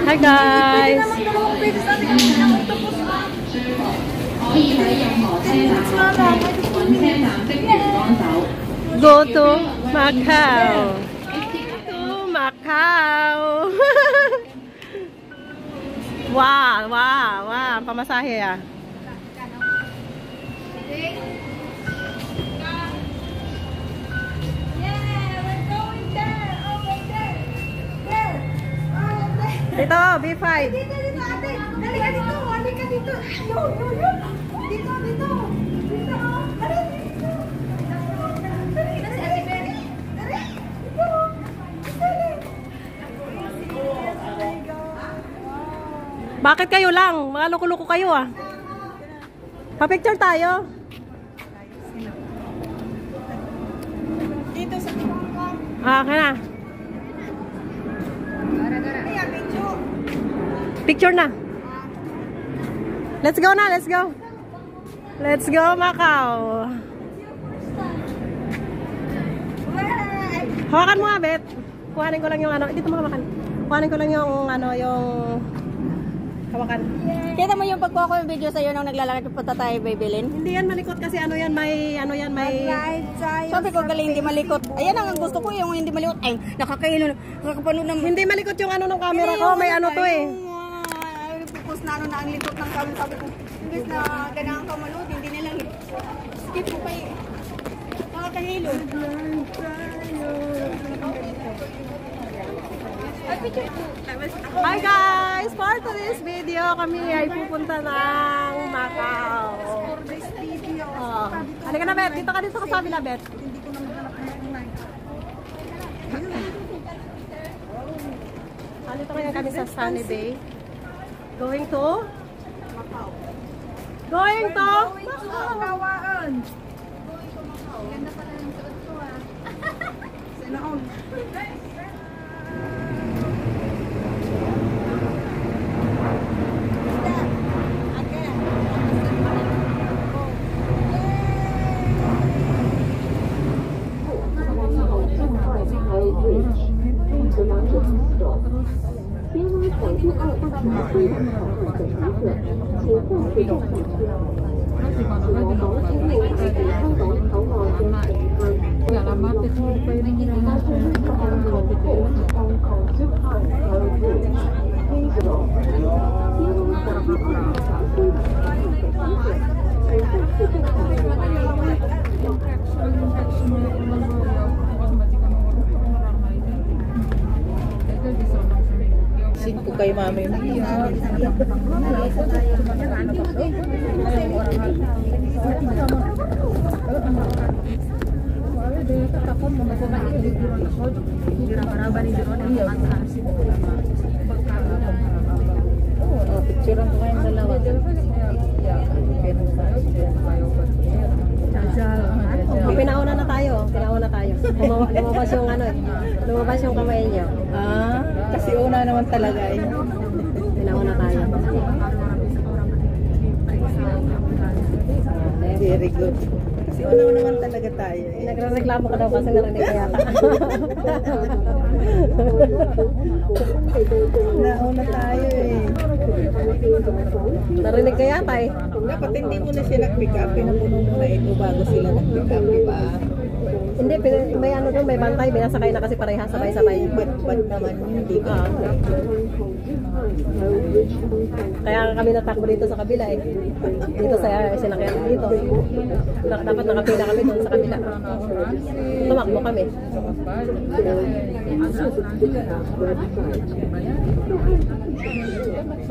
Hi guys! Go to Macau! To Macau! Wow! Wow! Wow! Pamasahe ah! Dito, B5. Dito, ate. Halika dito. Halika dito. Yun. Dito. Dito. Halika dito. Halika si Ate Mary. Dito. Bakit kayo lang? Mga loko-loko kayo ah. Pa-picture tayo. Dito sa Tungkong. Ah, kana. Picture na. Let's go na, let's go. Let's go, Macau. Hawakan mo nga, Bet. Kuhanin ko lang yung ano. Dito mo hawakan. Kuhanin ko lang yung ano, yung hawakan. Kita mo yung pagkuha ko yung video sa'yo nung naglalakad yung punta tayo, Babylin? Hindi yan malikot kasi ano yan, may Sabi ko galing hindi malikot. Ayan ang gusto ko yung hindi malikot. Ay, nakakapanood ng... Hindi malikot yung ano ng camera ko, may ano to eh. Pupus na ano na ang likot ng camera. Sabi ko, imbes na ganahan ka manood, hindi nilang skip ko kayo. Nakakahilo. Hi guys! For today's video, kami ay pupunta ng Macau. For this video. Oh. Halika na, Bet. Dito ka sa kabila, Bet. Hindi ko na maghanap. Dito ngayon kami sa Sunny Bay. Going to? Macau. Going to? Gawaan. Ganda pala ng suot ko ah. Sana all. Singko kay mami. Picturean ko kayong dalawa. Pinauna na tayo. Lumabas yung ano eh. Lumabas yung kamay niya. Ah, kasi una naman talaga eh. Pinauna tayo. Very good. Kasi una naman talaga tayo eh. Nagrereklamo ka daw kasi narinig ka yata. Nauna tayo eh. Narinig ka yata eh. Dapat hindi mo na siya nag-pick up. Pinapuno mo na ito bago sila nag-pick up, diba? Hindi, may ano doon, may bantay. Binasakay na kasi parehas sabay-sabay. Ba't naman hindi ka? Kaya kami natakbo dito sa kabila eh. Dito sa sinakyan dito. Dapat nakapila kami doon sa kabila. Tumakbo kami.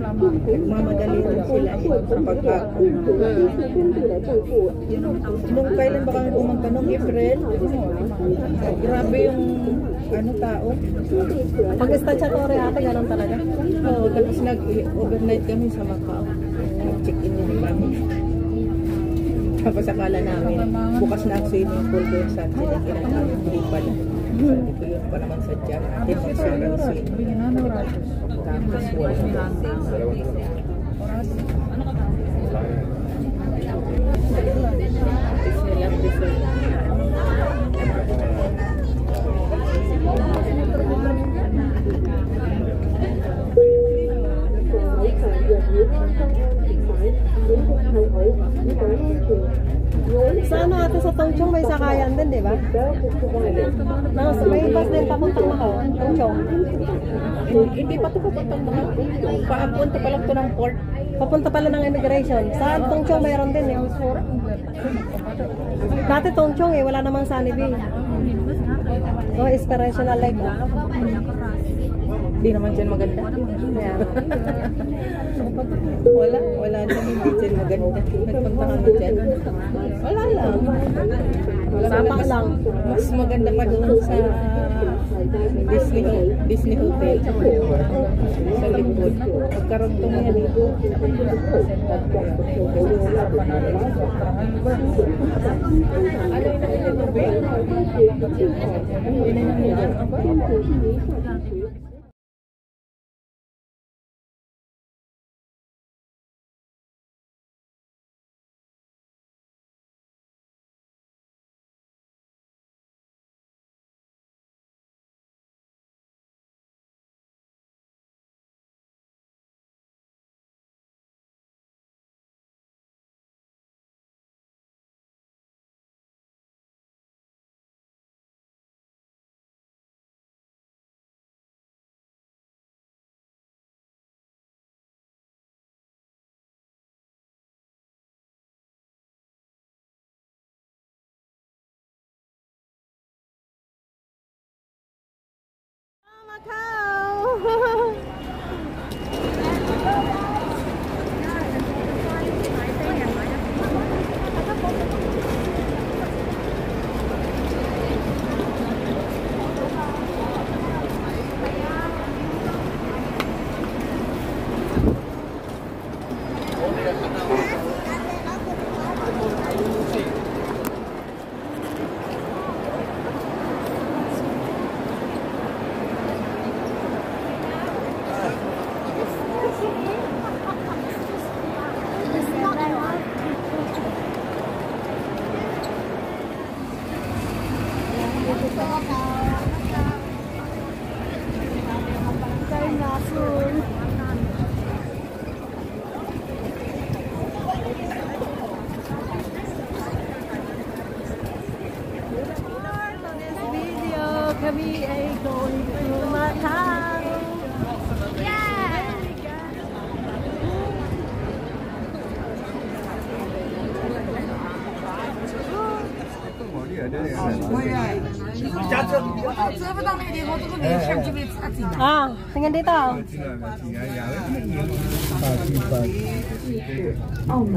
Nagmamadali rin sila sa pagkako. Nung kailan ba kami pumunta nung April? Grabe yung ano tao. Pag-estansya ate, ganun talaga. Oo, tapos nag-overnight kami sa Macau. Check-in din kami. Tapos akala namin, bukas na ang swimming pool doon sa sinikiran namin. Hindi pala. Ito yun pa naman sa dyan. Demonstrance swim. Tapos wala. Disneyland Resort. Sa ano ate, sa Tongchong may sakayan din, di ba? May bus din papuntang Macau, Tongchong. Hindi pa ito papuntang mga. Papunta pa lang ito ng port. Papunta pala ng immigration. Sa Tongchong mayroon din eh. Dati Tongchong eh, wala namang Sunny-B. Oh, inspirational life. Hindi naman dyan maganda. Yeah. Wala naman hindi dyan maganda. Nagpunta kami dyan. Wala lang. Sapak lang. Mas maganda pa doon sa Disney Hotel. Sa likod. Magkaroon ito na yan. Macau! Kami ay going to Macau. Yeah! Ah, tingnan dito. 澳门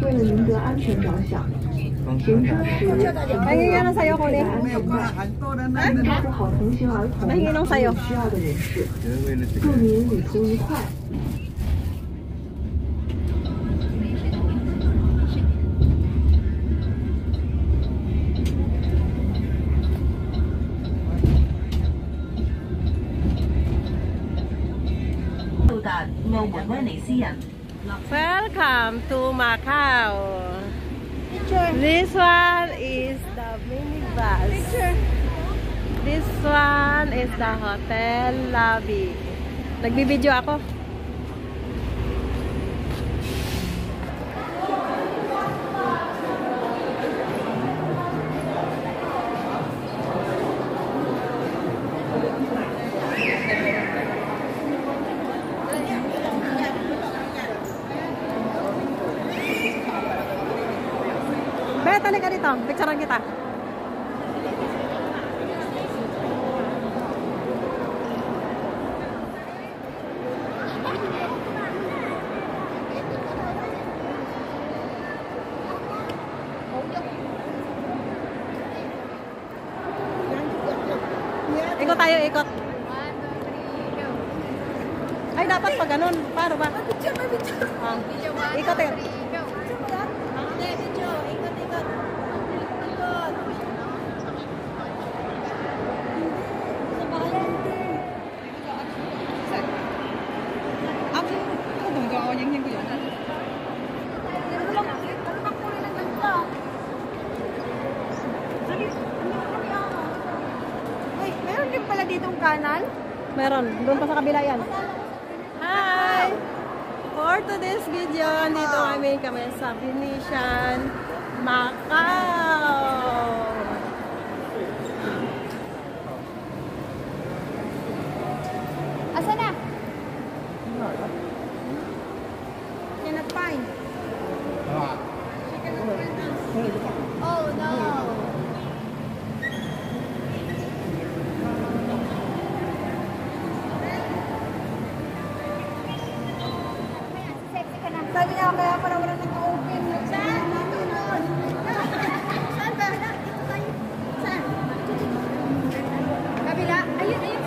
为了您的安全着想，行车时 Pahingi ng sayo ko ni. 保护好同行儿童 Pahingi ng 和 sayo. 有需要的人士，祝您旅途愉快。 Welcome to Macau. This one is the minibus. This one is the hotel lobby. Nagbibideo ako. Bet, halika dito. Picturean kita. Ikot tayo, ikot. Ay, dapat pa ganun. Paano ba? Ikot eh. Meron din pala ditong kanan. Meron. Doon pa sa kabila yan. Hi! For today's video, dito kami sa Venetian, Macau. Asa na? Cannot find. Oh no. Sabi niya, kaya para wala nag-open. Saan? Saan ba? Saan? Kabila? Ayun, ayun.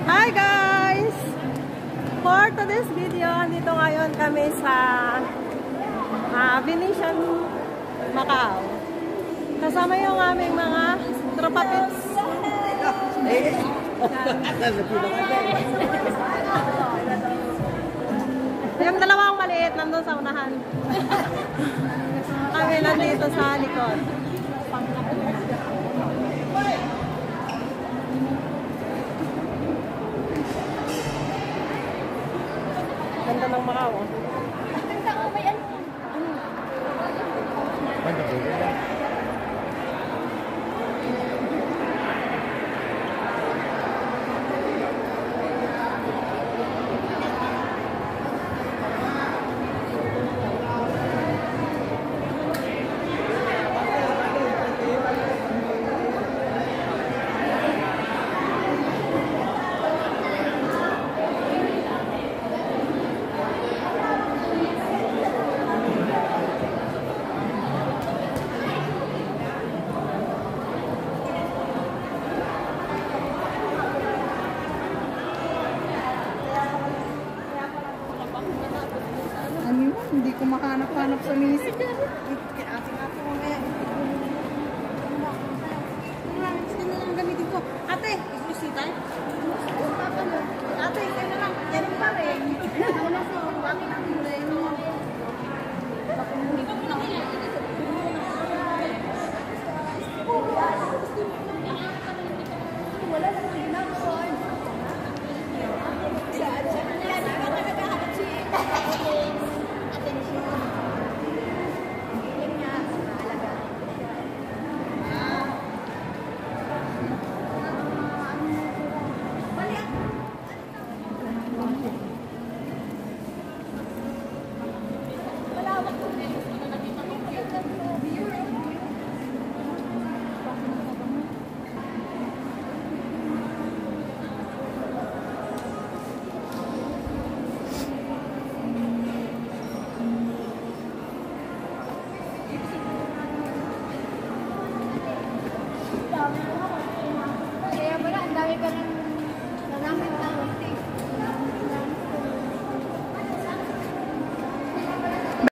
Hi guys! For today's video, dito ngayon kami sa Venetian, Macau. Kasama yung aming mga tropa pits. Yung dalawang maliit nandun sa unahan. Kami nandito sa likod. Ganda ng Macau. Ganda ko, may ano? Ano yun? Hindi ko makahanap-hanap sa music. Kaya ating ako mamaya. Gusto na lang gamitin ko. Ate, islusita eh. Ate, ikaw na lang. Yan pa rin. Wala sa kami natin rin.